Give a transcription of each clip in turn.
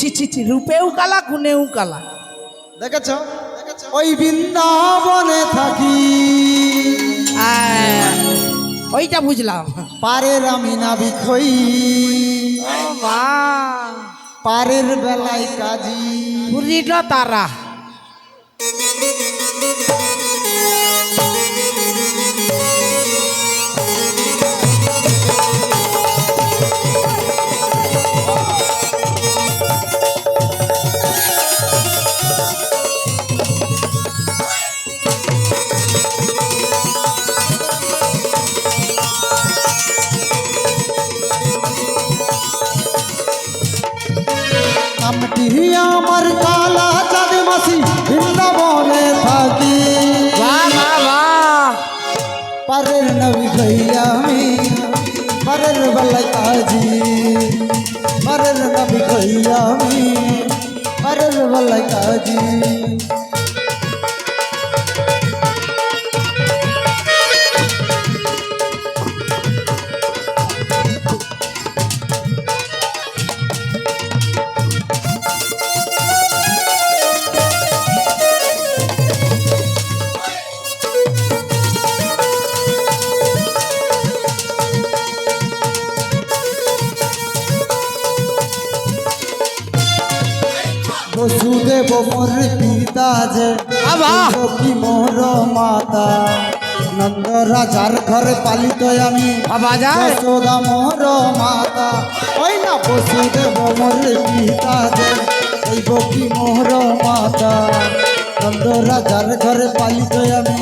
ছি ছি ছি, রূপেও কালা গুণেও কালা। দেখেছ ওই বৃন্দাবনে থাকি, ওইটা বুঝলাম। পারের আমি নাবিক হই, ও মা, পারের বেলায় কাজী। পুরিল তারা। নামটি আমার কালা চাঁদ মাসি, বৃন্দাবনে থাকি, বাহ বাহ বাহ। পারের নবী হইয়া আমি, পারের বেলায় কাজী, পারের নবী হইয়া আমি, পারের বেলায় কাজী। বসুদেব মোর পিতা যে, কি মোর মাতা, নন্দ রাজার ঘরে পালিত আমি, যশোদা মোর মাতা। ওই না বসুদেব মোর পিতা যে, কি মোর মাতা, নন্দ রাজার ঘরে পালিত আমি,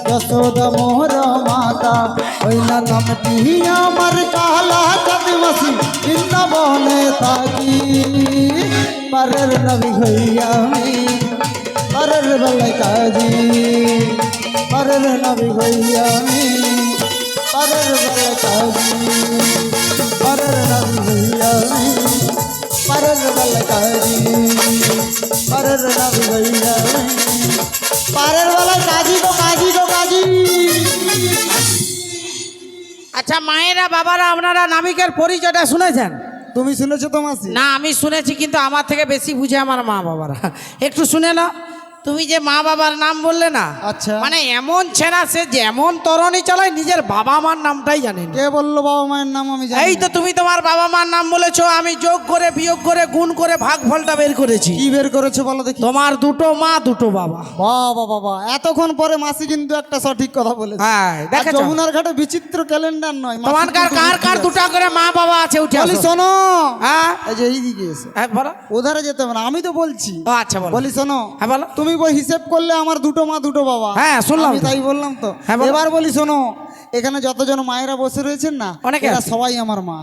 যশোদা মোর মাতা। ওই না নামটি আমার কালা চাঁদ মাসি, বৃন্দাবনে থাকি, পারের নবী হইয়া আমি, পারের বেলায় কাজী, পারের নবী হইয়া আমি, পারের বেলায় কাজী, পারের নবী হইয়া আমি, পারের বেলায় কাজী, পারের নবী হইয়া আমি, পারের বেলায় কাজী গো কাজী গো কাজী। আচ্ছা মায়েরা বাবারা, আপনারা নাবিকের পরিচয়টা শুনেছেন? তুমি শুনেছো তো মাসি? না আমি শুনেছি, কিন্তু আমার থেকে বেশি বুঝে আমার মা বাবারা। একটু শুনে না। তুমি যে মা বাবার নাম বললে না, আচ্ছা, মানে এমন ছেনা, সে যেমন তরণী চালায় নিজের বাবা মার নামটাই জানেন। কে বললো বাবা মায়ের নাম আমি জানি? এই তো তুমি তোমার বাবা মার নাম বলেছো, আমি যোগ করে বিয়োগ করে গুণ করে ভাগ ফলটা বের করেছি। কি বের করেছো বলো দেখি? তোমার দুটো মা দুটো বাবা। বাবা বাবা, এতক্ষণ পরে মাসি কিন্তু একটা সঠিক কথা বলেছে। হ্যাঁ দেখেছো, যমুনার ঘাটে বিচিত্র ক্যালেন্ডার নয়, তোমার কার কার দুটো করে মা বাবা আছে? উঠে বলি আসো। শোনো, হ্যাঁ এই যে এইদিকে এসে হ্যাঁ বলো। ওধারে যেতে হবে না, আমি তো বলছি। ও আচ্ছা বলো। বলি শোনো, হ্যাঁ বলো। তুমি বই হিসেব করলে আমার দুটো মা দুটো বাবা। হ্যাঁ শুনলাম আমি তো। তাই বললাম তো। হ্যাঁ, বলো। এবার বলি শোনো, এখানে যতজন মায়েরা বসে রয়েছেন না, অনেকে এরা আছে। সবাই আমার মা।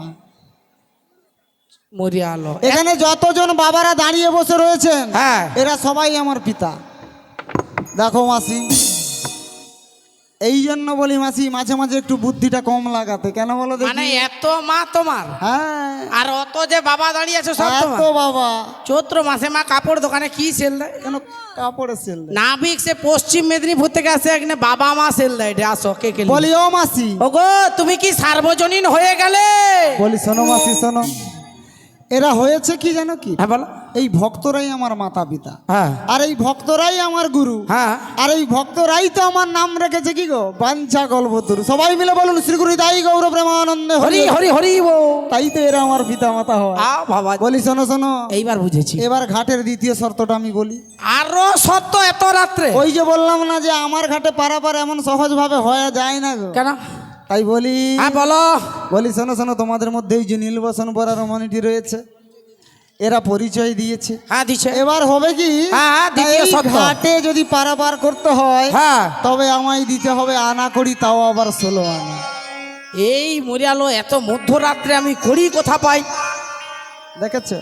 মরিয়া আলো। এখানে যতজন বাবারা দাঁড়িয়ে বসে রয়েছেন, হ্যাঁ এরা সবাই আমার পিতা। দেখো মাসি, এই জন্য বলি মাসি মাঝে মাঝে একটু বুদ্ধিটা কম লাগাতে। কেন বলো দেখি? মানে এত মা তোমার, হ্যাঁ, আর অত যে বাবা দাঁড়িয়ে আছে সব এত তোমার। বাবা। চৈত্র মাসে মা কাপড় দোকানে কি সেল দেয়? কেন কাপড়ের সেল দেয়? নাবিক সে পশ্চিম মেদিনীপুর থেকে আসে, এখানে বাবা মা সেল দেয়। আসো কে কে বলি ও মাসি, ওগো তুমি কি সার্বজনীন হয়ে গেলে? বলি শোনো মাসি শোনো, এরা হয়েছে কি জানো কি? হ্যাঁ বলো। এই ভক্তরাই আমার মাতা পিতা, হ্যাঁ আর এই ভক্তরাই আমার গুরু, হ্যাঁ। আর এই ভক্তরাই তো আমার নাম রেখেছে কি গো? বাঞ্ছা কল্পতরু। সবাই মিলে বলুন শ্রী গুরু দাই গৌর প্রেমানন্দে হরি হরি হরি বল। তাই তো এরা আমার পিতা মাতা হয়। বাবা বলি শোনো শোনো, এইবার বুঝেছি। এবার ঘাটের দ্বিতীয় শর্তটা আমি বলি। আরো সত্য এত রাত্রে? ওই যে বললাম না যে আমার ঘাটে পারাপার এমন সহজ ভাবে হয়ে যায় না গো। কেন? তাই বলি। হ্যাঁ বলো। বলি শোনো শোনো, তোমাদের মধ্যে এই যে নীলবসন পরা রমণীটি রয়েছে, এরা পরিচয় দিয়েছে। হ্যাঁ দিছে। এবার হবে কি, হ্যাঁ, দ্বিতীয় এই শর্ত। ঘাটে যদি পারাপার করতে হয়, হ্যাঁ তবে আমায় দিতে হবে আনা করি, তাও আবার 16 আনা। এই মরিয়ালো, এত মধ্যরাত্রে আমি করি কোথা পাই? দেখেছে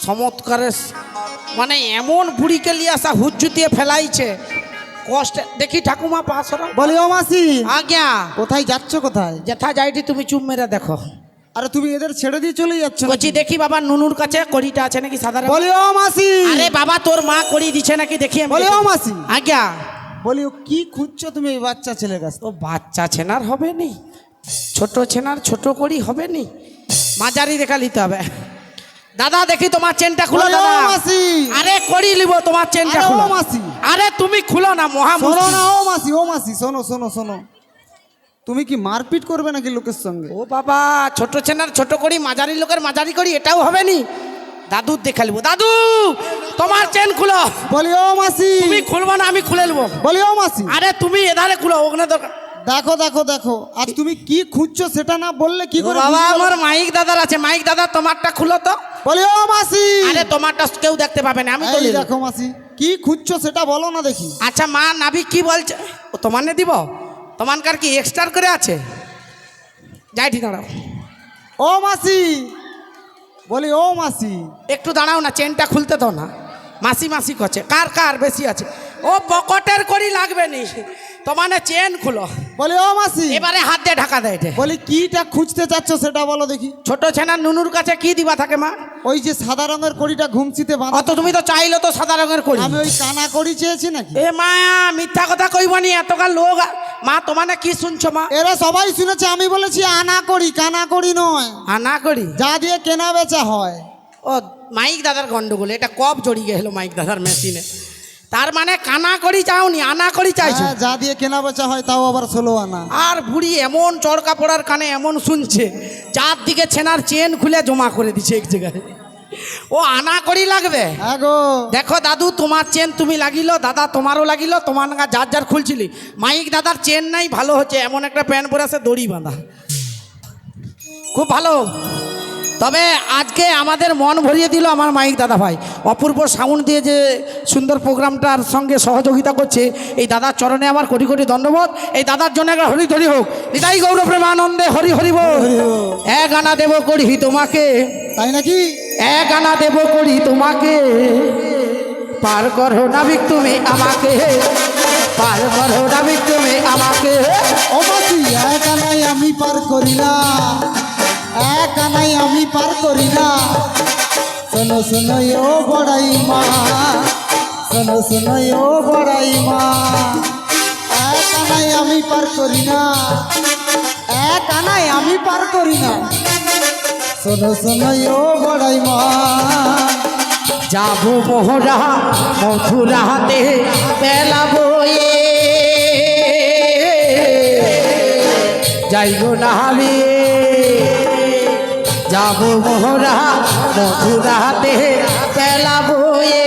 চমৎকারের, মানে এমন বুড়িকে লিয়ে আসা হুজ্জুতিয়ে ফেলাইছে কষ্ট। দেখি ঠাকুমা পাশরা। বলি ও মাসি, আজ্ঞা। কোথায় যাচ্ছ কোথায়? যেথা যাইটি তুমি চুপ মেরে দেখো। আরে তুমি এদের ছেড়ে দিয়ে চলে যাচ্ছ না? বলছি দেখি বাবা নুনুর কাছে কড়িটা আছে নাকি সাদা? বলি ও মাসি, আরে বাবা তোর মা কড়ি দিছে নাকি দেখি আমি। বলি ও মাসি, আজ্ঞা। বলি ও কি খুঁজছো তুমি এই বাচ্চা ছেলের কাছে? ও বাচ্চা ছেনার হবে নি, ছোট ছেনার ছোট করি হবে নি, মাঝারি দেখা নিতে হবে। দাদা দেখি তোমার চেনটা খুলো বলি, ও দাদা। মাসি। আরে করি লিব তোমার চেনটা আরে ও খুলো মাসি। আরে তুমি খুলো না মহা শোনো মুশকিল। না ও মাসি, ও মাসি, শোনো শোনো শোনো, তুমি কি মারপিট করবে নাকি লোকের সঙ্গে? ও বাবা, ছোট চেনার ছোট করি, মাঝারি লোকের মাঝারি করি, এটাও হবে নি। দাদু দেখা লিব। দাদু তোমার চেন খুলো। বলি ও মাসি। তুমি খুলবো না, আমি খুলে নেবো। বলি ও মাসি। আরে তুমি এধারে খুলো, ওখানে দরকার। দেখো দেখো দেখো, আর তুমি কি খুঁজছো সেটা না বললে কি ও করে বাবা, বুঝবো? আমার মাইক দাদার আছে, মাইক দাদা তোমারটা খুলো তো। বলি ও মাসি। আরে তোমারটা কেউ দেখতে পাবে না, আমি তো এই নিলাম। দেখো মাসি, কি খুঁজছো সেটা বলো না দেখি। আচ্ছা মা, নাবি কি বলছে? ও তোমার নে দিব? তোমানকার কি এক্সট্রা করে আছে? যাই ঠিক দাঁড়াও। ও মাসি। বলি ও মাসি। একটু দাঁড়াও না, চেনটা খুলতে দাও না। মাসি মাসি করছে, কার কার বেশি আছে? ও পকেটের করি লাগবে নি, তোমার চেন খুলো। বলি ও মাসি। এবারে হাত দিয়ে ঢাকা দেয় এটা। বলি কিটা খুঁজতে চাচ্ছ সেটা বলো দেখি। ছোট ছেনার নুনুর কাছে কি দিবা থাকে মা? ওই যে সাদা রঙের কড়িটা ঘুমছিতে বাঁধা। অত তুমি তো চাইলো তো সাদা রঙের করি। আমি ওই কানা কড়ি চেয়েছি নাকি? এ মা, মিথ্যা কথা কইবনি, এতকাল লোক। মা তোমানে কি শুনছো মা? এরা সবাই শুনেছে, আমি বলেছি আনা কড়ি, কানা কড়ি নয়। আনা করি? যা দিয়ে কেনা বেচা হয়। ও মাইক দাদার গন্ডগোল, এটা কব জড়িয়ে গেল মাইক দাদার মেশিনে। তার মানে কানা করি চাওনি, আনা করি চাইছো? হ্যাঁ, যা দিয়ে কেনা বেচা হয় তাও আবার 16 আনা। আর বুড়ি এমন চড়কা পড়ার কানে এমন শুনছে, যার দিকে ছেনার চেন খুলে জমা করে দিছে এক জায়গায়। ও আনা করি লাগবে। হ্যাঁ গো। দেখো দাদু, তোমার চেন তুমি লাগিল, দাদা তোমারও লাগিল, তোমার না যার যার খুলছিলি। মাইক দাদার চেন নাই, ভালো হচ্ছে, এমন একটা প্যান্ট পরে আছে দড়ি বাঁধা, খুব ভালো। তবে আজকে আমাদের মন ভরিয়ে দিল আমার মাইক দাদা ভাই, অপূর্ব সাউন্ড দিয়ে যে সুন্দর প্রোগ্রামটার সঙ্গে সহযোগিতা করছে। এই দাদার চরণে আমার কোটি কোটি ধন্যবাদ। এই দাদার জন্য একটা হরি ধরি হোক। নিতাই গৌর প্রেমানন্দে হরি হরি বল। এক আনা দেব করি তোমাকে, তাই নাকি? এক আনা দেব করি তোমাকে, পার করো নাবিক তুমি আমাকে, পার করো নাবিক তুমি আমাকে। ও মাসি, এক আনাই আমি পার করি না, এক আনাই আমি পার করি না। শোনো শোনো ও বড়াই মা, শোনো শোনো ও বড়াই মা। এক আনাই আমি পার করি না, এক আনাই আমি পার করি না। শোনো শোনো ও বড়াই মা। যাবো মোহরা মথুরাতে বেলা বয়ে, যাইব না আমি, যাবো মোহরা মথুরাতে বেলা বয়ে,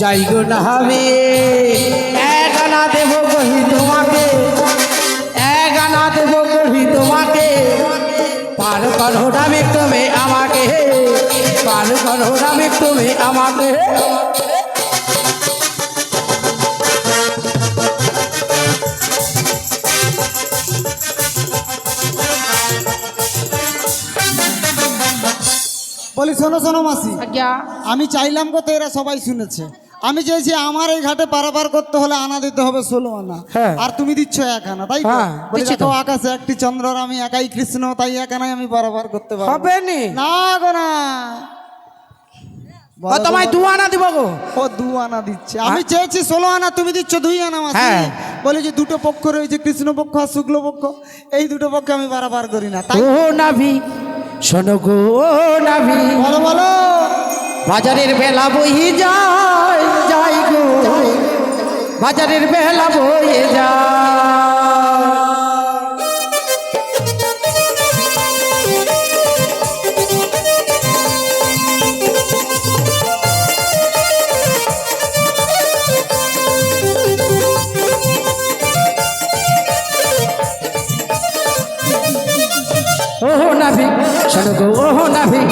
যাইব না আমি। এক আনা দেব কহি তোমাকে, এক আনা দেব কহি তোমাকে, পার করো নাবিক তুমি আমাকে, পার করো নাবিক তুমি আমাকে। বলি শোনো শোনো মাসি, আজ্ঞা। আমি চাইলাম কত, এরা সবাই শুনেছে। আমি চেয়েছি আমার এই ঘাটে পারাপার করতে হলে আনা দিতে হবে 16 আনা, হ্যাঁ। আর তুমি দিচ্ছ 1 আনা, তাই তো? হ্যাঁ, বলি দিচ্ছি দেখো তো। আকাশে একটি চন্দ্রর আমি একাই কৃষ্ণ, তাই 1 আনায় আমি পারাপার করতে পারবো। হবে নি? না গো না। ও তোমায় 2 আনা দিব গো। ও 2 আনা দিচ্ছে, আমি চেয়েছি 16 আনা, তুমি দিচ্ছ 2 আনা মাসি। হ্যাঁ। বলে যে দুটো পক্ষ রয়েছে, কৃষ্ণ পক্ষ আর শুক্ল পক্ষ, এই দুটো পক্ষে আমি পারাপার করি না, তাই। ও নাভি শোনো গো, ও নাভি, বলো বলো। বাজারের বেলা বহি যায়, যাই গো, বাজারের বেলা বয়ে যায়। ও নাভি শোনো গো, ও নাভি,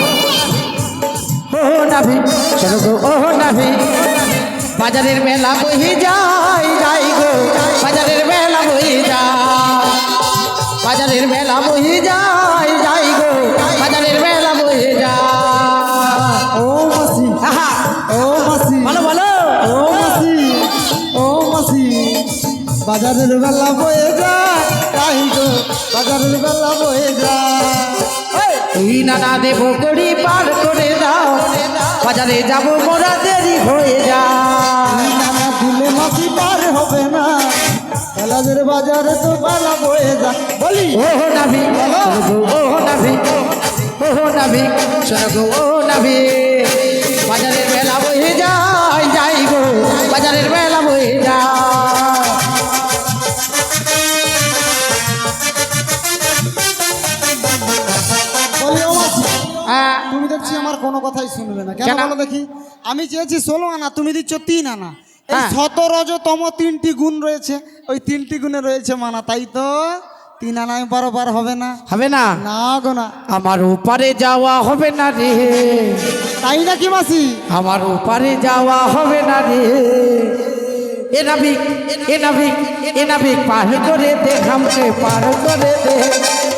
ও নাভি শোনো গো, ও নাভি, বাজারের মেলা বহি যায়, যাই গো, বাজারের মেলা বহি যায়, বাজারের মেলা বহি যায়, যাই গো, বাজারের মেলা বহি যায়। ও মাসি, আহা, ও মাসি, বলো বলো। ও মাসি, ও মাসি, বাজারের বেলা বয়ে যায়, তাই গো, বাজারের বেলা বয়ে যায়। এই নানা দেব করি পার করে দাও, বাজারে যাব মোরা দেরি হয়ে যায়। নানা দিলে মাসি পার হবে না, বেলাদের বাজারে তো বেলা বয়ে যা বলি ও নাভি ও নাভি ও নাভি শোনো গো ও নাভি বাজারের বেলা বয়ে যায় যাই গো বাজারের বেলা বয়ে যায় বলি ও মাসি, হ্যাঁ তুমি দেখছি আমার কোনো কথাই শুনবে না কেন কেন? বলো দেখি। আমি চেয়েছি 16 আনা, তুমি দিচ্ছ 3 আনা। এই হ্যাঁ। 17তম 3টি গুণ রয়েছে, ওই 3টি গুণে রয়েছে মানা, তাই তো 3 আনায় বারবার হবে না। হবে না না গো না। আমার ওপারে যাওয়া হবে না রে তাই নাকি মাসি? আমার ওপারে যাওয়া হবে না রে এ নাবিক এ নাবিক এ নাবিক পার করে দে হামকে পার করে দে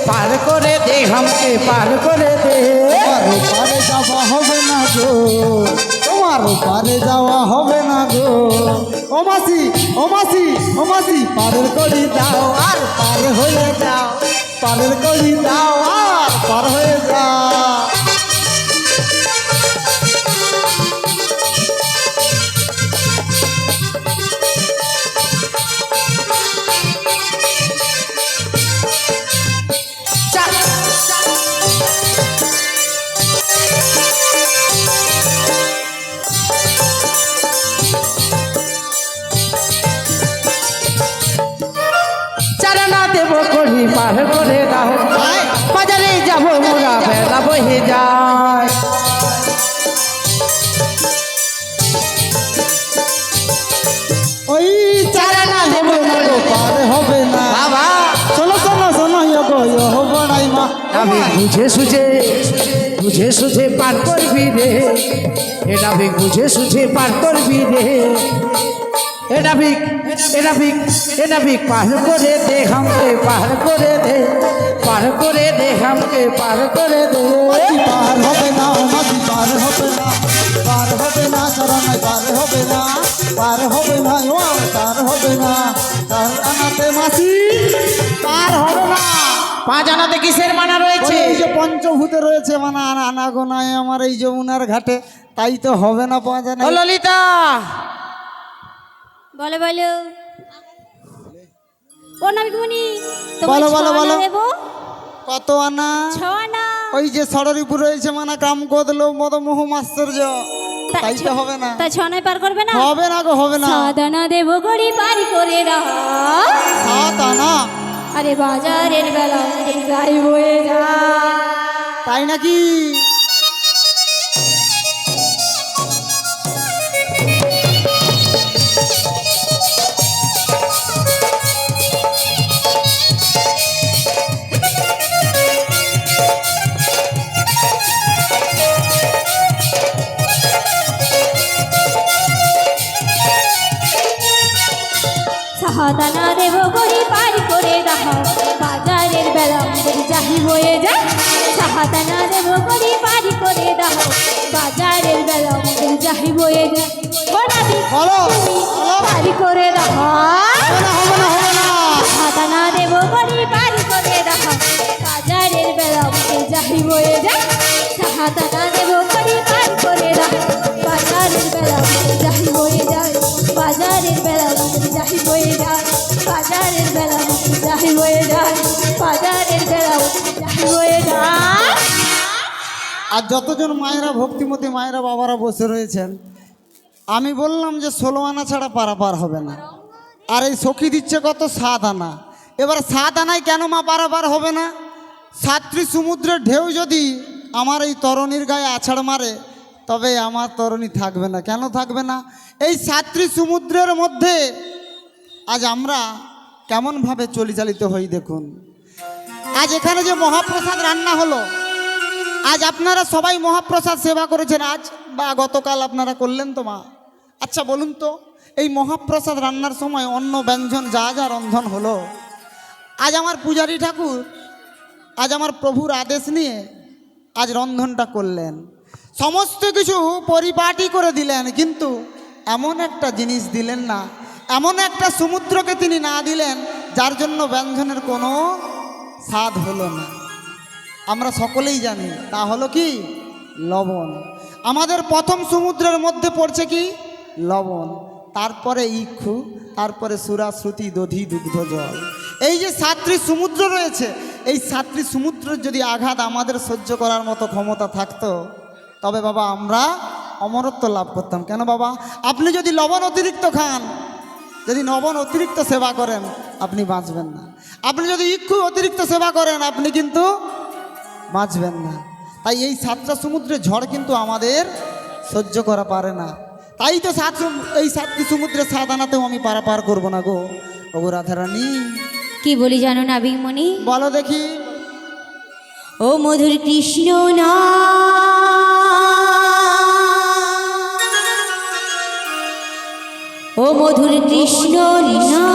পার করে দে হামকে পার করে দে তোমার পারে যাওয়া হবে না গো, তোমার পারে যাওয়া হবে না গো। ও মাসি ও মাসি ও মাসি, পারের করি দাও আর পার হয়ে যাও, পারের করি দাও আর পার হয়ে যাও। চারানা দেব করি পার করে দাও বাজারে যাবো মোরা বেলা বহে যায় ওই চারানা দেব গো, পার হবে না। বাবা শোনো শোনো শোনো গো ইয়ো বড়াই মা, আমি বুঝে সুঝে পার করবি রে এ নাবিক বুঝে সুঝে পার করবি রে এ নাবিক এ নাবিক এ নাবিক পার করে দে হামকে পার করে দে পার করে দে হামকে পার করে দে মাসি পার হবে না, ও মাসি পার হবে না, পার হবে না, চারানায় পার হবে না, পার হবে না, ও পার হবে না, তার আনাতে মাসি পার হবে না। 5 আনাতে কিসের মানা রয়েছে এই যে পঞ্চভূতে রয়েছে মানে আনা গোনায় আমার এই যমুনার ঘাটে, তাই তো হবে না 5 আনা। ও ললিতা বলো বলো ও নাবিকমণি বলো, বলো, বলো। দেবো কত আনা? 6 আনা। ওই যে ষড়রিপুর রয়েছে মানে কাম কদল মদমোহ মাশ্চর্য, তাই তো হবে না। তা 6 আনায় পার করবে না? হবে না গো, হবে না। 7 আনা দেবো গড়ি পারি করে দাও 7 আনা? আরে বাজারের বেলা যাই বয়ে যা তাই নাকি? সাহাদানা দেবো গড়ি পারি করে দাও বাজারের বেলা যাই বয়ে যা সাহাদানা দেবো গড়ি পারি করে দাও বাজারের বেলা যাই বয়ে যা বলো, বলো। পারি করে দাও হবে না, হবে না, হবে না। সাহাদানা দেবো গড়ি পারি করে দাও বাজারের বেলা যাই বয়ে যা সাহাদানা দেবো গড়ি পারি করে দাও বাজারের বেলা যাই বয়ে যায় বাজারের বেলা যাই বয়ে যায় বাজারের বেলা যাই বয়ে যায় বাজারের বেলা যাই বয়ে যায়। আর যতজন মায়েরা ভক্তিমতী মায়েরা বাবারা বসে রয়েছেন, আমি বললাম যে 16 আনা ছাড়া পারাপার হবে না, আর এই সখী দিচ্ছে কত 7 আনা। এবার 7 আনায় কেন মা পারাপার হবে না? 7টি সমুদ্রের ঢেউ যদি আমার এই তরণীর গায়ে আছাড় মারে তবে আমার তরণী থাকবে না। কেন থাকবে না? এই 7টি সমুদ্রের মধ্যে আজ আমরা কেমনভাবে চলিচালিত হই দেখুন। আজ এখানে যে মহাপ্রসাদ রান্না হলো, আজ আপনারা সবাই মহাপ্রসাদ সেবা করেছেন, আজ বা গতকাল আপনারা করলেন তো মা। আচ্ছা বলুন তো, এই মহাপ্রসাদ রান্নার সময় অন্ন ব্যঞ্জন যা যা রন্ধন হলো, আজ আমার পূজারী ঠাকুর আজ আমার প্রভুর আদেশ নিয়ে আজ রন্ধনটা করলেন, সমস্ত কিছু পরিপাটি করে দিলেন, কিন্তু এমন একটা জিনিস দিলেন না, এমন একটা সমুদ্রকে তিনি না দিলেন যার জন্য ব্যঞ্জনের কোনো স্বাদ হলো না। আমরা সকলেই জানি তা হলো কি? লবণ। আমাদের প্রথম সমুদ্রের মধ্যে পড়ছে কি? লবণ, তারপরে ইক্ষু, তারপরে সুরা শ্রুতি দধি দুগ্ধ জল। এই যে সাতটি সমুদ্র রয়েছে, এই সাতটি সমুদ্রের যদি আঘাত আমাদের সহ্য করার মতো ক্ষমতা থাকতো, তবে বাবা আমরা অমরত্ব লাভ করতাম। কেন বাবা, আপনি যদি লবণ অতিরিক্ত খান, যদি লবণ অতিরিক্ত সেবা করেন, আপনি বাঁচবেন না। আপনি যদি ইক্ষু অতিরিক্ত সেবা করেন, আপনি কিন্তু বাঁচবেন না। তাই এই সাতটা সমুদ্রের ঝড় কিন্তু আমাদের সহ্য করা পারে না। তাই তো এই সাতটি সমুদ্রের সাত আনাতেও আমি পারাপার করবো না গো। ওগো রাধারানী, কি বলি জানো নাবিকমণি? বলো দেখি। ও মধুর কৃষ্ণ না, ও মধুর কৃষ্ণ না,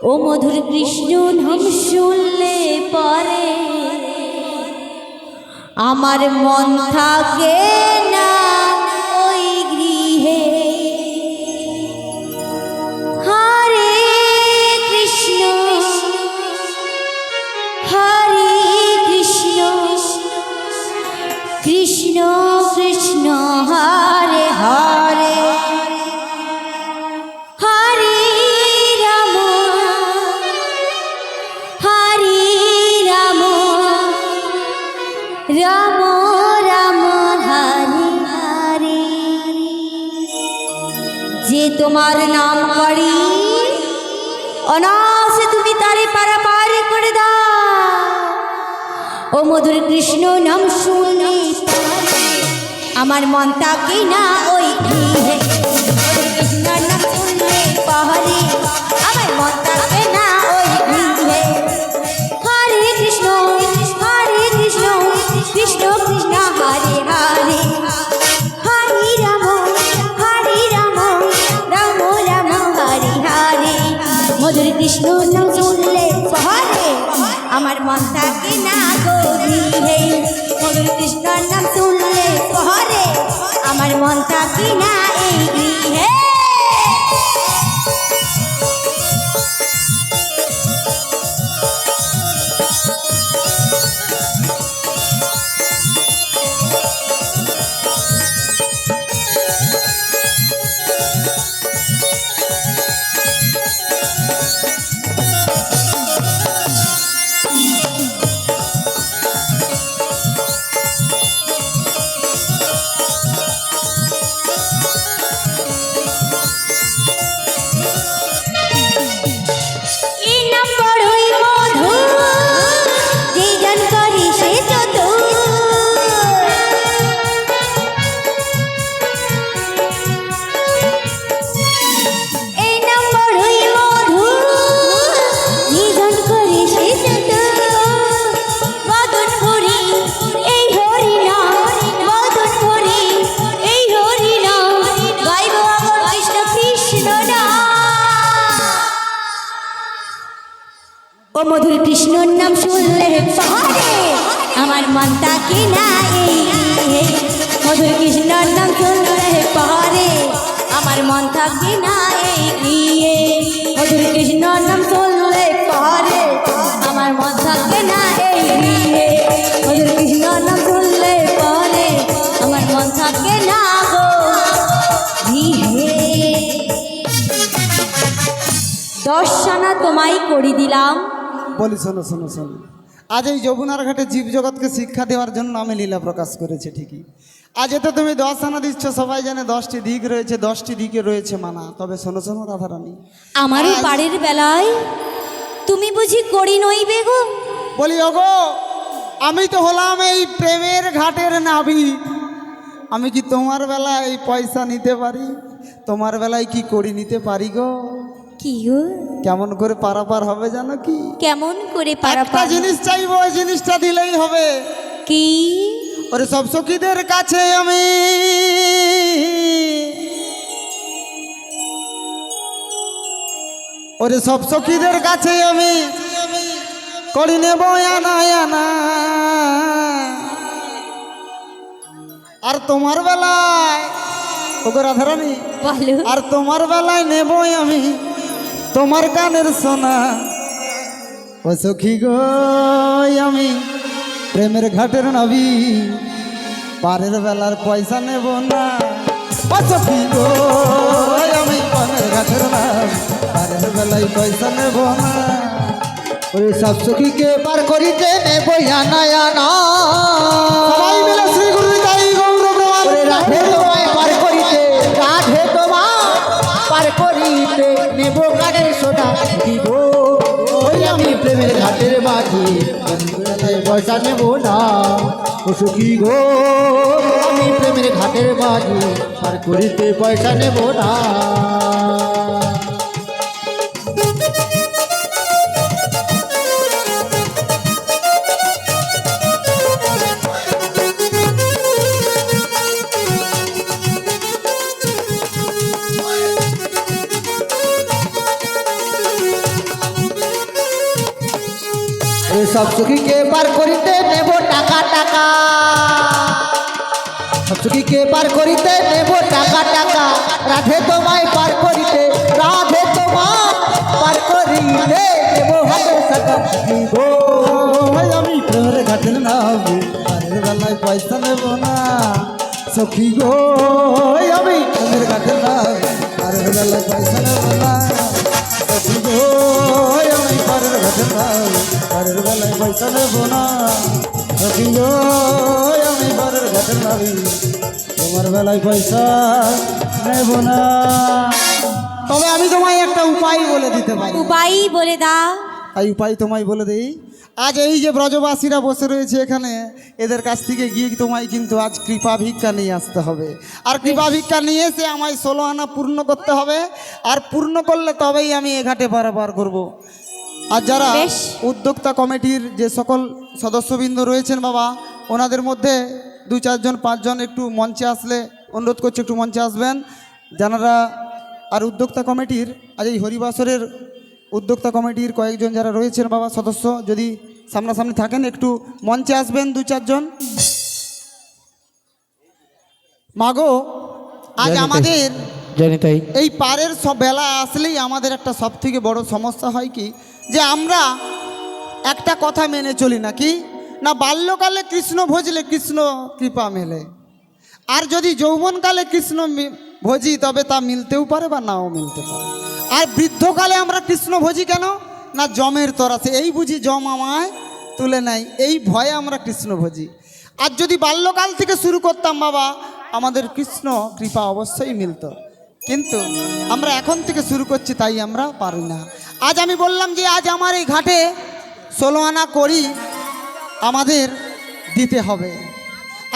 ও মধুর কৃষ্ণ নাম শুনলে পরে আমার মন থাকে না ওই গৃহে। হরে কৃষ্ণ হরে কৃষ্ণ কৃষ্ণ কৃষ্ণ হরে হরে, হরে রাম হরে রাম রাম রাম হরে হরে। যে তোমার নাম করি অনায়াসে তুমি তারে পারাপার করে দাও। ও মধুর কৃষ্ণ নাম শুনে আমার মন থাকে না ওই গৃহে। মধুর কৃষ্ণ নাম শুনলে পাহাড়ে আমার মন থাকে না ওই গৃহে। হরে কৃষ্ণ কৃষ্ণ কৃষ্ণ হরে হরে, হরে রাম রাম রাম হরে হরে। মধুর কৃষ্ণ নাম শুনলে পাহাড়ে আমার মন থাকে না গো গৃহে। মধুর কৃষ্ণ নাম শুনলে পাহাড়ে আমার মন থাকে না এই গৃহে। মধুর কৃষ্ণর নাম শুনলে পাহাড়ে আমার মন থাকে না এই গৃহে। মধুর কৃষ্ণর নাম শুনলে পাহাড়ে আমার মন থাকে না এই গৃহে। মধুর কৃষ্ণর নাম শুনলে পাহাড়ে আমার মন থাকে না এই গৃহে। মধুর কৃষ্ণর নাম শুনলে পাহাড়ে আমার মন থাকে না গো গৃহে। 10 আনা তোমায় করি দিলাম। বলি শোনো শোনো শোনো, আজ এই যমুনার ঘাটে জীব জগৎকে শিক্ষা দেওয়ার জন্য আমি লীলা প্রকাশ করেছি ঠিকই। আজ তো তুমি 10 আনা দিচ্ছ, সবাই জানে 10টি দিক রয়েছে, 10টি দিকে রয়েছে মানা। তবে শোনো শোনো রাধারানী, আমারও পাড়ের বেলায় তুমি বুঝি করি নইবে গো? বলি ওগো, আমি তো হলাম এই প্রেমের ঘাটের নাবি। আমি কি তোমার বেলায় পয়সা নিতে পারি? তোমার বেলায় কি করি নিতে পারি গো? কি গো? কেমন করে পারাপার হবে জানো কি? কেমন করে একটা পারাপার? জিনিস চাইবো, ওই জিনিসটা দিলেই হবে। কি? ওরে সব সখীদের কাছে আমি ওরে সব সখীদের কাছে আমি করি নেব আনা আনা। আর তোমার বেলায় ওগো রাধারানী, বলো। আর তোমার বেলায় নেব আমি তোমার গানের সোনা। ও সখী গো, আমি প্রেমের ঘাটের নবী, পারের বেলার পয়সা নেব না। ও সখী গো আমি পানের ঘাটের নাম পারের বেলায় পয়সা নেব না ওরে সব সখীকে পার করিতে নেব আনা আনা সবাই মিলে শ্রী গুরু তাই গৌর ওরে রাধে তোমায় পার করিতে রাধে তোমায় পার করিতে নেব কানের সোনা দিব ওই আমি প্রেমের ঘাটের মাঝি পয়সা নেব না ও সখী গো আমি প্রেমের ঘাটের মাঝি পার করিতে পয়সা নেব না সব সখীকে পার করিতে নেব টাকা টাকা সব সখীকে পার করিতে নেব টাকা টাকা রাধে তোমায় পার করিতে রাধে তোমায় পার করিতে নেব হাতের টাকা দিব আমি প্রেমের ঘাটের নাম পারের বেলায় পয়সা নেব না সখী গো আমি প্রেমের ঘাটের নাম পারের বেলায় পয়সা নেব না সখী গো আমি পারের ঘাটের নাম পারের বেলায় পয়সা নেব না সখী গো আমি পারের ঘাটের নাম তোমার বেলায় পয়সা নেব না তবে আমি তোমায় একটা উপায় বলে দিতে পারি উপায় বলে দাও। এই উপায় তোমায় বলে দেই আজ এই যে ব্রজবাসীরা বসে রয়েছে এখানে এদের কাছ থেকে গিয়ে তোমায় কিন্তু আজ কৃপা ভিক্ষা নিয়ে আসতে হবে আর কৃপা ভিক্ষা নিয়ে এসে আমায় 16 আনা পূর্ণ করতে হবে আর পূর্ণ করলে তবেই আমি এ ঘাটে পারাপার করব। আর যারা বেশ। উদ্যোক্তা কমিটির যে সকল সদস্যবৃন্দ রয়েছেন বাবা ওনাদের মধ্যে 2-4 জন 5 জন একটু মঞ্চে আসলে অনুরোধ করছি একটু মঞ্চে আসবেন যারা আর উদ্যোক্তা কমিটির আজ এই হরিবাসরের উদ্যোক্তা কমিটির কয়েকজন যারা রয়েছেন বাবা সদস্য যদি সামনাসামনি থাকেন একটু মঞ্চে আসবেন 2-4 জন মাগো আজ আমাদের জানি তাই এই পারের সব বেলা আসলেই আমাদের একটা সব থেকে বড় সমস্যা হয় কি যে আমরা একটা কথা মেনে চলি না কি না বাল্যকালে কৃষ্ণ ভজলে কৃষ্ণ কৃপা মেলে আর যদি যৌবনকালে কৃষ্ণ ভজি তবে তা মিলতেও পারে বা নাও মিলতে পারে আর বৃদ্ধকালে আমরা কৃষ্ণ ভজি কেন না জমের তরাসে এই বুঝি জম আমায় তুলে নেয় এই ভয়ে আমরা কৃষ্ণ ভজি আর যদি বাল্যকাল থেকে শুরু করতাম বাবা আমাদের কৃষ্ণ কৃপা অবশ্যই মিলতো কিন্তু আমরা এখন থেকে শুরু করছি তাই আমরা পারি না আজ আমি বললাম যে আজ আমার এই ঘাটে 16 আনা করি আমাদের দিতে হবে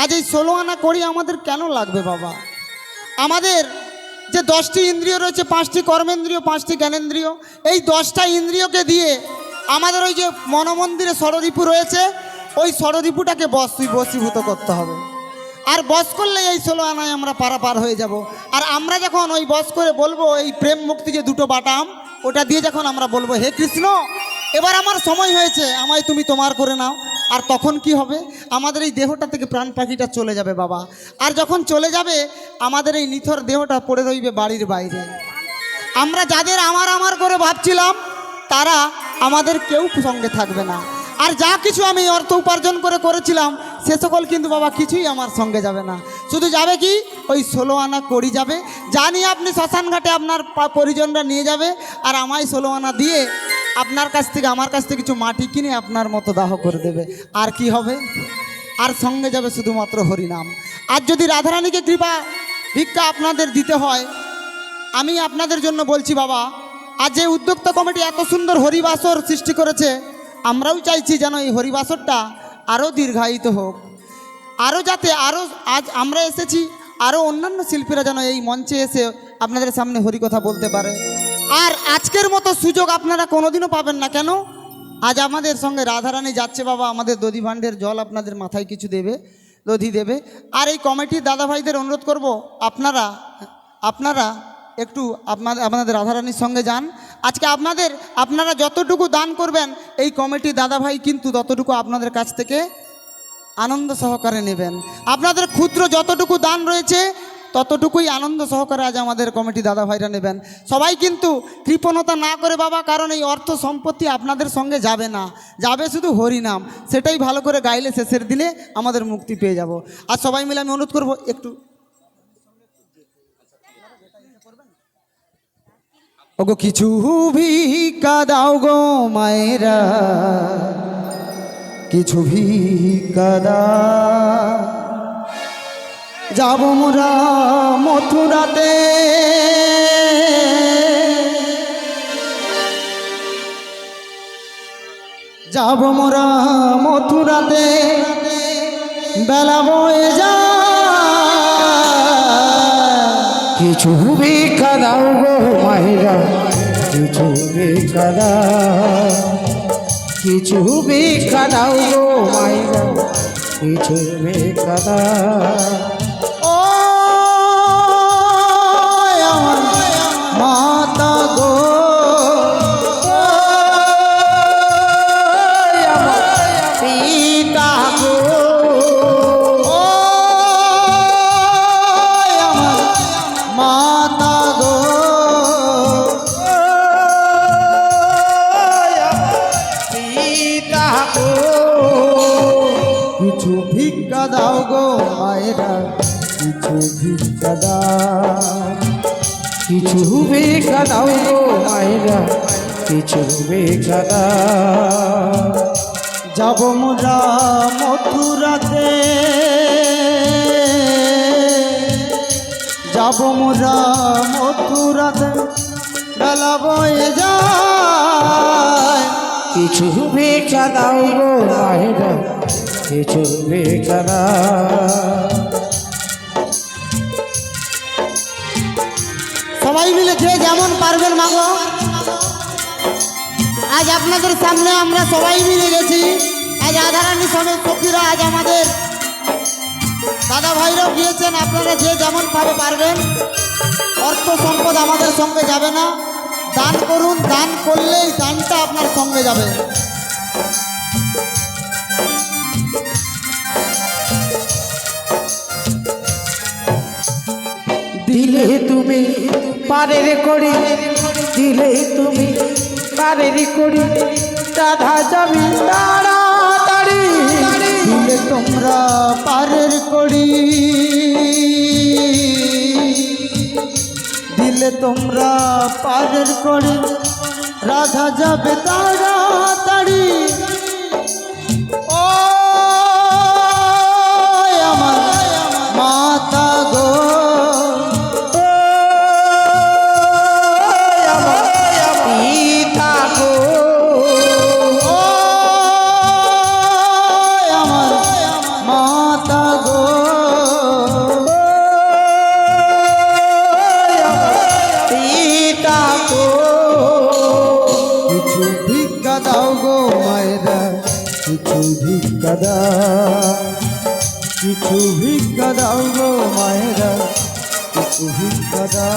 আজ এই 16 আনা করি আমাদের কেন লাগবে বাবা আমাদের যে 10টি ইন্দ্রিয় রয়েছে 5টি কর্মেন্দ্রিয় 5টি জ্ঞানেন্দ্রিয় এই 10টা ইন্দ্রিয়কে দিয়ে আমাদের ওই যে মনোমন্দিরে ষড়রিপু রয়েছে ওই ষড়রিপুটাকে বশীভূত করতে হবে আর বশ করলে এই 16 আনায় আমরা পারাপার হয়ে যাব আর আমরা যখন ওই বশ করে বলবো এই প্রেম মুক্তি যে দুটো বাটাম ওটা দিয়ে যখন আমরা বলবো হে কৃষ্ণ এবার আমার সময় হয়েছে আমায় তুমি তোমার করে নাও আর তখন কি হবে আমাদের এই দেহটা থেকে প্রাণ পাখিটা চলে যাবে বাবা আর যখন চলে যাবে আমাদের এই নিথর দেহটা পড়ে রইবে বাড়ির বাইরে আমরা যাদের আমার আমার করে ভাবছিলাম তারা আমাদের কেউ সঙ্গে থাকবে না আর যা কিছু আমি অর্থ উপার্জন করে করেছিলাম সে সকল কিন্তু বাবা কিছুই আমার সঙ্গে যাবে না শুধু যাবে কি ওই 16 আনা করি যাবে জানি আপনি শ্মশান ঘাটে আপনার পরিজনরা নিয়ে যাবে আর আমায় 16 আনা দিয়ে আপনার কাছ থেকে আমার কাছ থেকে কিছু মাটি কিনে আপনার মতো দাহ করে দেবে আর কি হবে আর সঙ্গে যাবে শুধুমাত্র হরিনাম আর যদি রাধারানীকে কৃপা ভিক্ষা আপনাদের দিতে হয় আমি আপনাদের জন্য বলছি বাবা আজ যে উদ্যোক্তা কমিটি এত সুন্দর হরিবাসর সৃষ্টি করেছে আমরাও চাইছি যেন এই হরিবাসরটা আরও দীর্ঘায়িত হোক আরও যাতে আরও আজ আমরা এসেছি আরও অন্যান্য শিল্পীরা যেন এই মঞ্চে এসে আপনাদের সামনে হরিকথা বলতে পারে আর আজকের মতো সুযোগ আপনারা কোনোদিনও পাবেন না কেন আজ আমাদের সঙ্গে রাধারানী যাচ্ছে বাবা আমাদের দধি ভাণ্ডের জল আপনাদের মাথায় কিছু দেবে দধি দেবে আর এই কমিটির দাদা ভাইদের অনুরোধ করব আপনারা একটু আপনাদের রাধারানীর সঙ্গে যান আজকে আপনারা যতটুকু দান করবেন এই কমিটির দাদা ভাই কিন্তু ততটুকু আপনাদের কাছ থেকে আনন্দ সহকারে নেবেন আপনাদের ক্ষুদ্র যতটুকু দান রয়েছে ততটুকুই আনন্দ সহকারে আজ আমাদের কমিটি দাদা ভাইরা নেবেন সবাই কিন্তু কৃপণতা না করে বাবা কারণ এই অর্থ সম্পত্তি আপনাদের সঙ্গে যাবে না যাবে শুধু হরিনাম সেটাই ভালো করে গাইলে শেষের দিনে আমাদের মুক্তি পেয়ে যাব আর সবাই মিলে আমি অনুরোধ করব একটু ওগো কিছু ভিক্ষা দাও গো মায়েরা, কিছু ভিক্ষা দাও, যাব মোরা মথুরাতে, যাব মোরা মথুরাতে, বেলা বয়ে যায়। কিছু ভিক্ষা দাও গো মায়েরা, কিছু ভিক্ষা দাও, কিছু ভিক্ষা দাও গো মায়েরা, কিছু ভিক্ষা দাও। ও আমার মাতা গো, পিতা গো, ও আমার মাতা গো, পিতা গো, কিছু ভিক্ষা দাও গো মায়েরা, কিছু ভিক্ষা দাও, কিছু ভিক্ষা দাও গো মায়েরা, কিছু ভিক্ষা দাও। যাব মোরা মথুরাতে, যাব মোরা মথুরাতে, বেলা বয়ে যায়। কিছু ভিক্ষা দাও গো মায়েরা, কিছু ভিক্ষা দাও। সবাই মিলে যে যেমন পারবেন মাগো, আজ আপনাদের সামনে আমরা সবাই মিলে গেছি। আজ রাধারানী সমেত সখীরা, আজ আমাদের দাদা ভাইরাও গিয়েছেন। আপনারা যে যেমন ভাবে পারবেন, অর্থ সম্পদ আমাদের সঙ্গে যাবে না, দান করুন, দান করলেই দানটা আপনার সঙ্গে যাবে। দিলে তুমি পারের করি, দিলে তুমি পারের করি, রাধা যাবি তাড়াতাড়ি। দিলে তোমরা পারের করি, দিলে তোমরা পারের করি, রাধা যাবে তাড়াতাড়ি। ও আমার মাতা গো, পিতা গো, ও আমার মাতা গো, পিতা গো, কিছু ভিক্ষা দাও গো মায়েরা, কিছু ভিক্ষা দাও, কিছু ভিক্ষা দাও গো মায়েরা, কিছু ভিক্ষা দাও।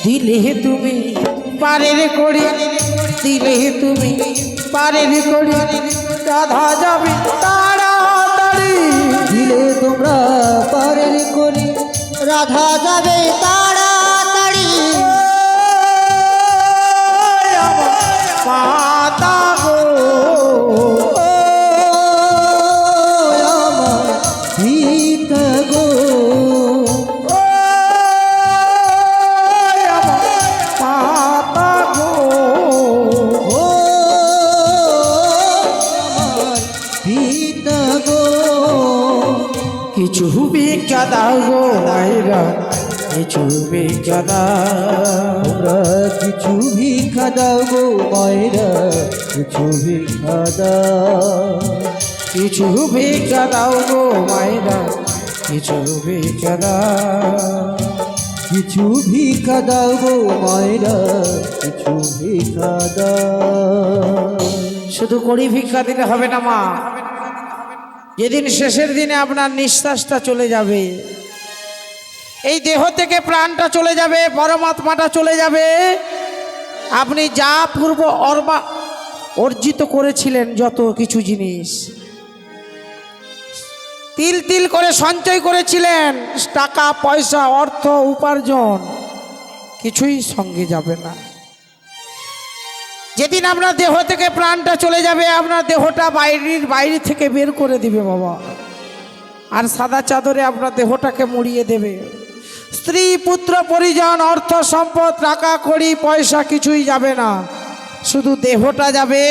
দিলে তুমি পারের করি, দিলে তুমি পারের করি, রাধা যাবি তাড়াতাড়ি। দিলে তোমরা পারের করি, রাধা যাবে তাড়াতাড়ি। মাতা গো, আমার ভিক্ষা গো, মাতা গো, ও আমার ভিক্ষা গো, কিছু ভিক্ষা দাও গো মায়েরা, কিছু ভিক্ষা দাও। তোমরা কিছু ভিক্ষা দাও গো মায়েরা, কিছু ভিক্ষা দাও, কিছু ভিক্ষা দাও গো মায়েরা, কিছু ভিক্ষা দাও। কিছু ভিক্ষা দাও গো মায়েরা, কিছু ভিক্ষা দাও। শুধু কড়ি ভিক্ষা দিলে হবে না মা, যেদিন শেষের দিনে আপনার নিঃশ্বাসটা চলে যাবে এই দেহ থেকে প্রাণটা চলে যাবে, পরমাত্মাটা চলে যাবে। আপনি যা পূর্ব অর্জিত করেছিলেন যত কিছু জিনিস, তিল তিল করে সঞ্চয় করেছিলেন, টাকা পয়সা অর্থ উপার্জন, কিছুই সঙ্গে যাবে না। যেদিন আপনার দেহ থেকে প্রাণটা চলে যাবে, আপনার দেহটা বাইরে থেকে বের করে দিবে বাবা, আর সাদা চাদরে আপনার দেহটাকে মুড়িয়ে দেবে। স্ত্রী পুত্র পরিজন অর্থ সম্পদ টাকা কড়ি পয়সা কিছুই যাবে না, শুধু দেহটা যাবে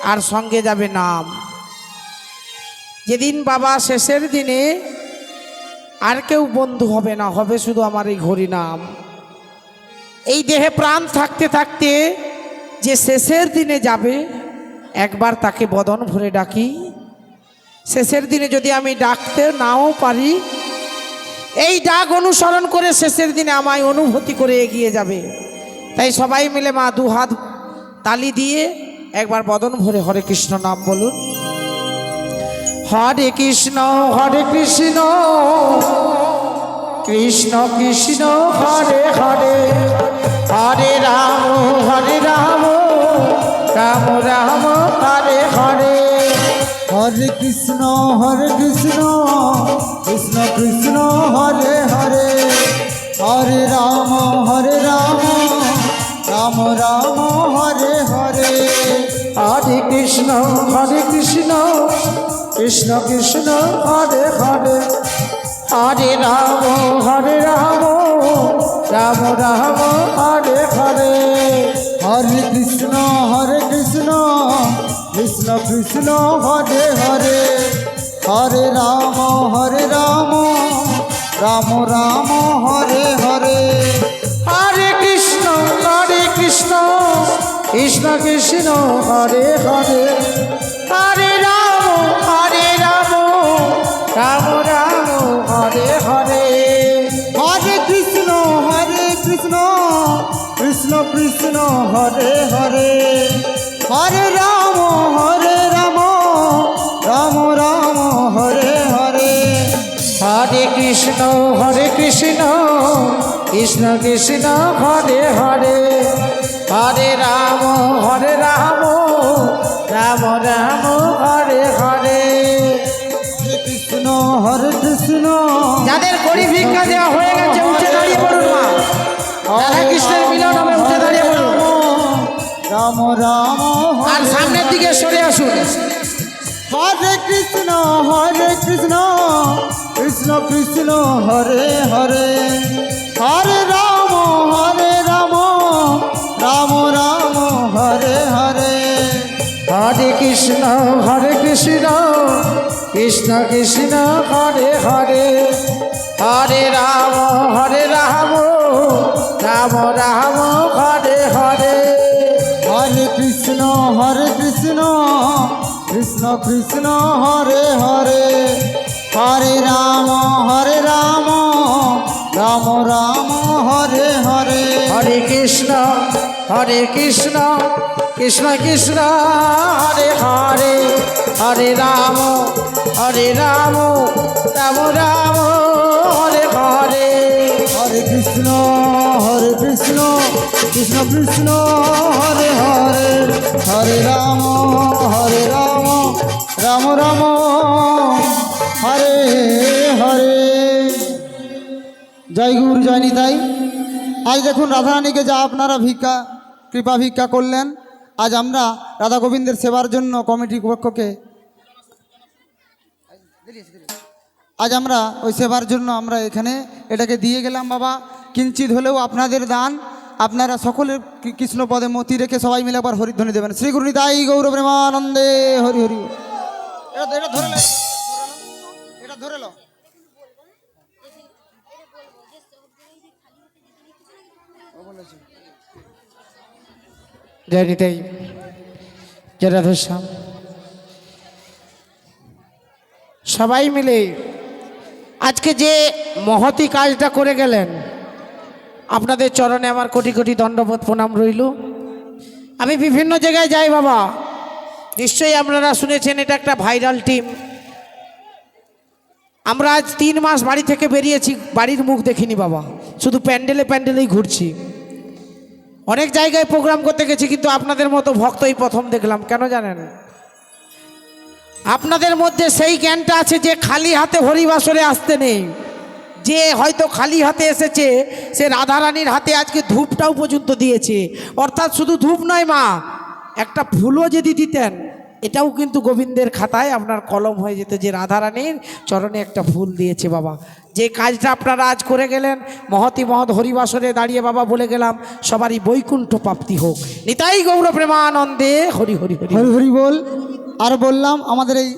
আর সঙ্গে যাবে নাম। যেদিন বাবা শেষের দিনে আর কেউ বন্ধু হবে না, হবে শুধু আমার এই হরি নাম। এই দেহে প্রাণ থাকতে থাকতে যে শেষের দিনে যাবে, একবার তাকে বদন ভরে ডাকি। শেষের দিনে যদি আমি ডাকতে নাও পারি, এই ডাক অনুসরণ করে শেষের দিনে আমায় অনুভূতি করে এগিয়ে যাবে। তাই সবাই মিলে মা দুহাত তালি দিয়ে একবার বদন ভরে হরে কৃষ্ণ নাম বলুন। হরে কৃষ্ণ কৃষ্ণ কৃষ্ণ হরে হরে, হরে রাম রাম রাম হরে হরে। হরে কৃষ্ণ কৃষ্ণ কৃষ্ণ হরে হরে, হরে রাম রাম রাম হরে হরে। হরে কৃষ্ণ কৃষ্ণ কৃষ্ণ হরে হরে, হরে রাম রাম রাম হরে হরে। হরে কৃষ্ণ কৃষ্ণ কৃষ্ণ হরে হরে, হরে রাম রাম রাম হরে হরে। হরে কৃষ্ণ কৃষ্ণ কৃষ্ণ হরে হরে, হরে রাম রাম রাম হরে হরে। হরে কৃষ্ণ কৃষ্ণ কৃষ্ণ হরে হরে, হরে রাম রাম রাম হরে হরে। হরে কৃষ্ণ কৃষ্ণ কৃষ্ণ হরে হরে, হরে রাম রাম রাম হরে হরে। হরে কৃষ্ণ যাদের গরিব ভিক্ষা দেওয়া হয়ে গেছে উঠে দাঁড়িয়ে পড়ুন মা। রাধা কৃষ্ণের মিলন হবে, উঠে দাঁড়িয়ে পড়ুন রাম রাম। আর সামনের দিকে সরে আসুন। হরে কৃষ্ণ কৃষ্ণ কৃষ্ণ হরে হরে, হরে রাম রাম রাম হরে হরে। হরে কৃষ্ণ কৃষ্ণ কৃষ্ণ হরে হরে, হরে রাম রাম রাম হরে হরে। হরে কৃষ্ণ কৃষ্ণ কৃষ্ণ হরে হরে, হরে রাম রাম রাম হরে হরে। হরে কৃষ্ণ কৃষ্ণ কৃষ্ণ হরে হরে, হরে রাম রাম রাম হরে হরে। হরে কৃষ্ণ কৃষ্ণ কৃষ্ণ হরে হরে, হরে রাম রাম রাম হরে হরে। জয় গুরু জয় নিতাই। আজ দেখুন রাধারানীকে যা আপনারা কৃপা ভিক্ষা করলেন, আজ আমরা রাধা গোবিন্দের সেবার জন্য কমিটির পক্ষকে আজ আমরা ওই সেবার জন্য আমরা এখানে এটাকে দিয়ে গেলাম বাবা। কিঞ্চিত হলেও আপনাদের দান, আপনারা সকলের কৃষ্ণ পদে মতি রেখে সবাই মিলে একবার হরিধ্বনি দেবেন। শ্রী গুরু নিতাই গৌর প্রেমানন্দে হরি হরি। এটা ধরে লো, এটা ধরে লো। জয় নিতাই, জয় রাধেশ্যাম। সবাই মিলে আজকে যে মহতি কাজটা করে গেলেন, আপনাদের চরণে আমার কোটি কোটি দণ্ডবোধ প্রণাম রইল। আমি বিভিন্ন জায়গায় যাই বাবা, নিশ্চয়ই আপনারা শুনেছেন এটা একটা ভাইরাল টিম। আমরা আজ 3 মাস বাড়ি থেকে বেরিয়েছি, বাড়ির মুখ দেখিনি বাবা, শুধু প্যান্ডেলে প্যান্ডেলেই ঘুরছি। অনেক জায়গায় প্রোগ্রাম করতে গেছি, কিন্তু আপনাদের মতো ভক্তই প্রথম দেখলাম। কেন জানেন? আপনাদের মধ্যে সেই জ্ঞানটা আছে যে খালি হাতে হরিবাসরে আসতে নেই। যে হয়তো খালি হাতে এসেছে, সে রাধারানীর হাতে আজকে ধূপটাও পর্যন্ত দিয়েছে। অর্থাৎ শুধু ধূপ নয় মা, একটা ফুলও যদি দিতেন, এটাও কিন্তু গোবিন্দের খাতায় আপনার কলম হয়ে যেত যে রাধারানীর চরণে একটা ফুল দিয়েছে বাবা। যে কাজটা আপনারা আজ করে গেলেন, মহতি মহৎ হরিবাসরে দাঁড়িয়ে বাবা বলে গেলাম, সবারই বৈকুণ্ঠ প্রাপ্তি হোক। নিতাই গৌর প্রেমানন্দে হরি হরি হরি। হরি হরি বল। আর বললাম, আমাদের এই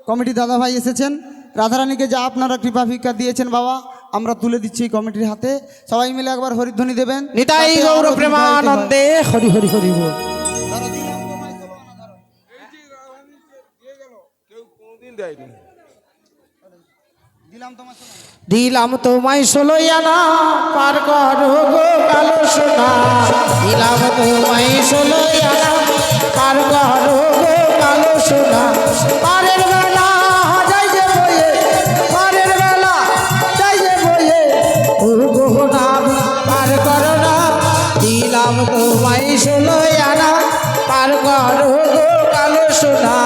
কমিটি দাদা ভাই এসেছেন, রাধারানীকে যা আপনারা কৃপা ভিক্ষা দিয়েছেন বাবা, আমরা তুলে দিচ্ছি এই কমিটির হাতে। সবাই মিলে একবার হরিধ্বনি দেবেন। নিতাই গৌর প্রেমানন্দে হরি হরি হরি বল। দিলাম তোমায় 16 আনা, পার করো গো কালো সোনা। দিলাম তোমায় 16 আনা, পার করো গো কালো সোনা। পারের বেলা যাই যে বয়ে, পারের বেলা যাই যে বয়ে, ও গহনা পার করো না। দিলাম তোমায় 16 আনা, পার করো গো কালো সোনা।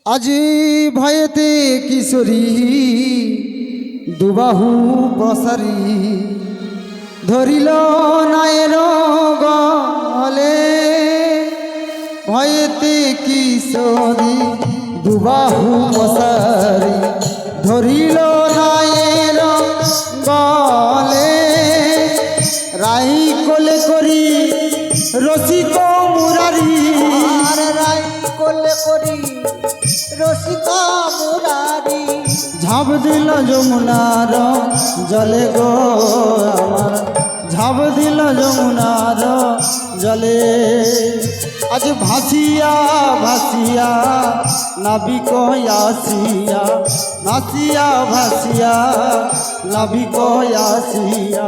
আজি ভয়েতে কিশোরী দুবাহু প্রসারী, ধরিল নায়ের গলে। ভয়েতে কিশোরী দুবাহু প্রসারী, ধরিল নায়ের গলে। রাই কোলে করি রসিক মুরারি, আর রাই কোলে করি রসিক মুরারি। ঝাঁপ দিল যমুনার জলে গো আমার, ঝাঁপ দিল যমুনার জলে। আজ ভাসিয়া ভাসিয়া নাবিক আসিয়া, ভাসিয়া ভাসিয়া নাবিক আসিয়া।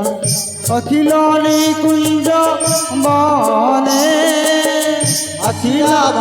অখিল নিকুঞ্জ বনে, অখিল